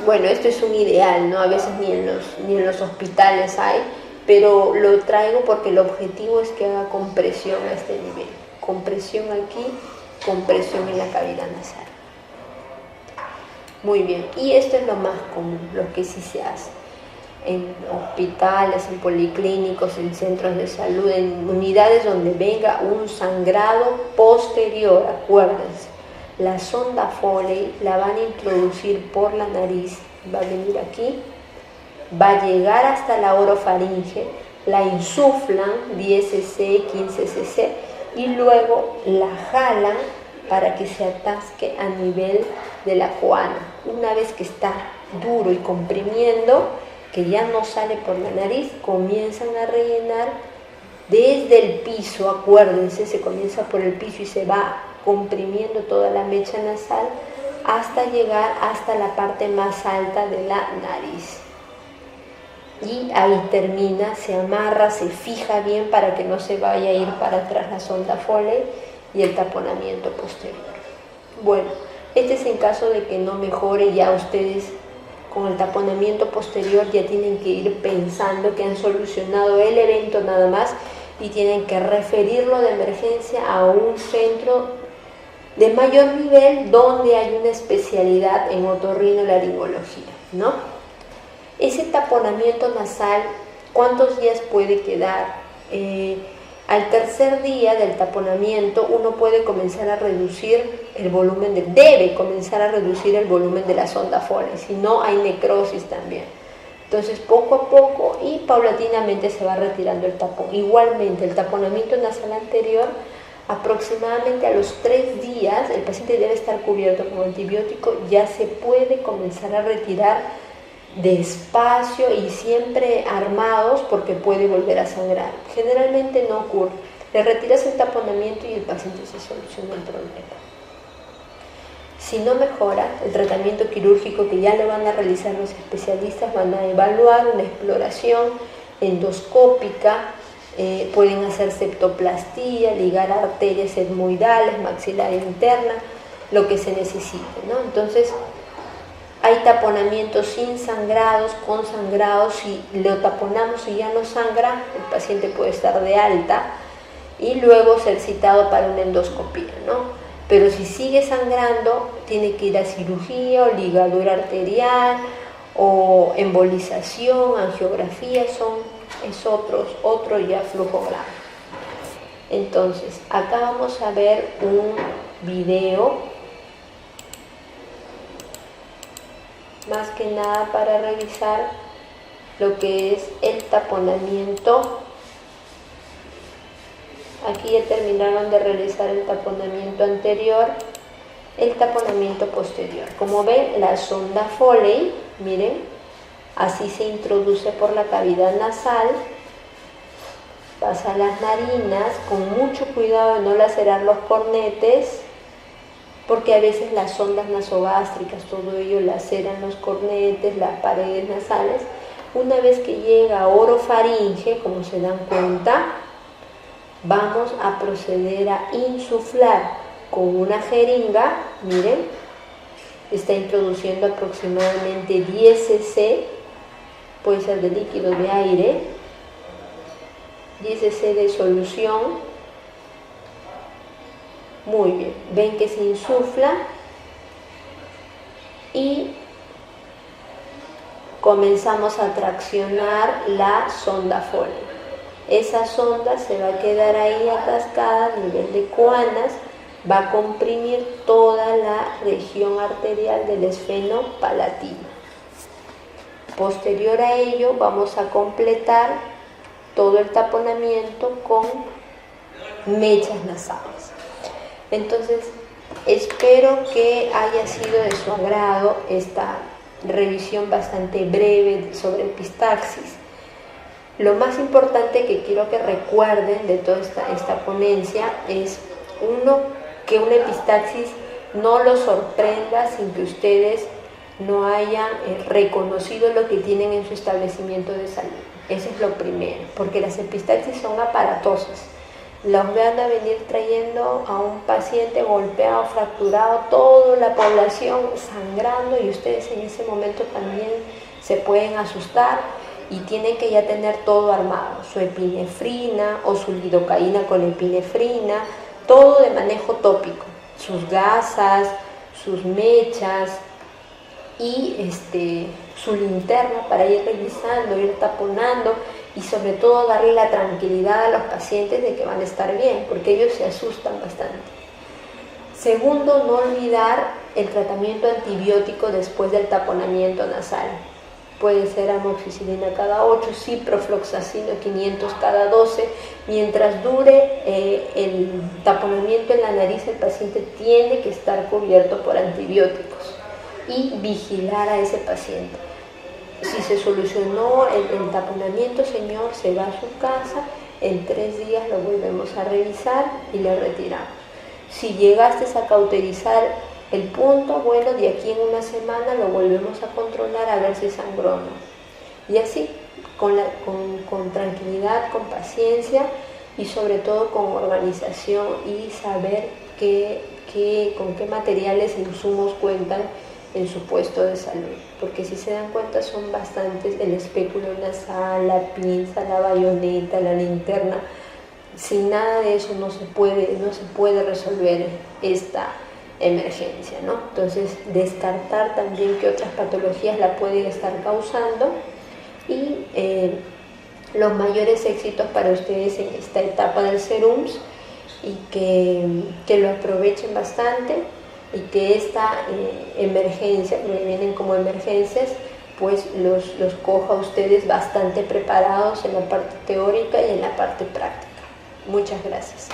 A: Bueno, esto es un ideal, ¿no? A veces ni en los hospitales hay, pero lo traigo porque el objetivo es que haga compresión a este nivel. Compresión aquí, compresión en la cavidad nasal. Muy bien, y esto es lo más común, lo que sí se hace en hospitales, en policlínicos, en centros de salud, en unidades donde venga un sangrado posterior. Acuérdense, la sonda Foley la van a introducir por la nariz, va a venir aquí, va a llegar hasta la orofaringe, la insuflan 10 cc, 15 cc y luego la jalan para que se atasque a nivel de la coana. Una vez que está duro y comprimiendo, que ya no sale por la nariz, comienzan a rellenar desde el piso. Acuérdense, se comienza por el piso y se va comprimiendo toda la mecha nasal hasta llegar hasta la parte más alta de la nariz. Y ahí termina, se amarra, se fija bien para que no se vaya a ir para atrás la sonda Foley y el taponamiento posterior. Bueno, este es en caso de que no mejore. Ya ustedes con el taponamiento posterior ya tienen que ir pensando que han solucionado el evento nada más y tienen que referirlo de emergencia a un centro de mayor nivel donde hay una especialidad en otorrinolaringología, ¿no? Ese taponamiento nasal, ¿cuántos días puede quedar? Al tercer día del taponamiento uno puede comenzar a reducir el volumen, debe comenzar a reducir el volumen de la sonda Foley, si no hay necrosis también. Entonces poco a poco y paulatinamente se va retirando el tapón. Igualmente el taponamiento nasal anterior, aproximadamente a los 3 días el paciente debe estar cubierto con antibiótico, ya se puede comenzar a retirar despacio y siempre armados porque puede volver a sangrar. Generalmente no ocurre, le retiras el taponamiento y el paciente se soluciona el problema. Si no mejora, el tratamiento quirúrgico que ya le van a realizar los especialistas, van a evaluar una exploración endoscópica, pueden hacer septoplastía, ligar arterias etmoidales, maxilar interna, lo que se necesite, ¿no? Entonces, hay taponamientos sin sangrados, con sangrados. Si lo taponamos y ya no sangra, el paciente puede estar de alta y luego ser citado para una endoscopía, ¿no? Pero si sigue sangrando, tiene que ir a cirugía o ligadura arterial o embolización, angiografía, es otro ya flujograma. Entonces, acá vamos a ver un video, más que nada para revisar lo que es el taponamiento. Aquí ya terminaron de realizar el taponamiento anterior el taponamiento posterior. Como ven, la sonda Foley, miren, así se introduce por la cavidad nasal, pasa a las narinas, con mucho cuidado de no lacerar los cornetes, porque a veces las sondas nasogástricas, todo ello laceran los cornetes, las paredes nasales. Una vez que llega a orofaringe, como se dan cuenta, vamos a proceder a insuflar con una jeringa, miren, está introduciendo aproximadamente 10 cc, puede ser de líquido de aire, 10 cc de solución. Muy bien, ven que se insufla y comenzamos a traccionar la sonda Foley. Esa sonda se va a quedar ahí atascada a nivel de coanas, va a comprimir toda la región arterial del esfeno palatino. Posterior a ello vamos a completar todo el taponamiento con mechas nasales. Entonces, espero que haya sido de su agrado esta revisión bastante breve sobre epistaxis. Lo más importante que quiero que recuerden de toda esta ponencia es, uno, que una epistaxis no los sorprenda sin que ustedes no hayan reconocido lo que tienen en su establecimiento de salud. Eso es lo primero, porque las epistaxis son aparatosas. Los van a venir trayendo a un paciente golpeado, fracturado, toda la población sangrando, y ustedes en ese momento también se pueden asustar y tienen que ya tener todo armado, su epinefrina o su lidocaína con epinefrina, todo de manejo tópico, sus gasas, sus mechas y su linterna para ir revisando, ir taponando, y sobre todo darle la tranquilidad a los pacientes de que van a estar bien, porque ellos se asustan bastante. Segundo, no olvidar el tratamiento antibiótico después del taponamiento nasal. Puede ser amoxicilina cada 8, ciprofloxacino 500 cada 12. Mientras dure el taponamiento en la nariz, el paciente tiene que estar cubierto por antibióticos y vigilar a ese paciente. Si se solucionó el taponamiento, señor, se va a su casa, en 3 días lo volvemos a revisar y le retiramos. Si llegaste a cauterizar el punto, bueno, de aquí en una semana lo volvemos a controlar a ver si sangró o no. Y así, con tranquilidad, con paciencia y sobre todo con organización y saber con qué materiales e insumos cuentan en su puesto de salud, porque si se dan cuenta son bastantes: el espéculo nasal, la pinza, la bayoneta, la linterna. Sin nada de eso no se puede resolver esta emergencia, ¿no? Entonces, descartar también que otras patologías la pueden estar causando, y los mayores éxitos para ustedes en esta etapa del SERUMS, y que lo aprovechen bastante, y que esta emergencia, que vienen como emergencias, pues los coja a ustedes bastante preparados en la parte teórica y en la parte práctica. Muchas gracias.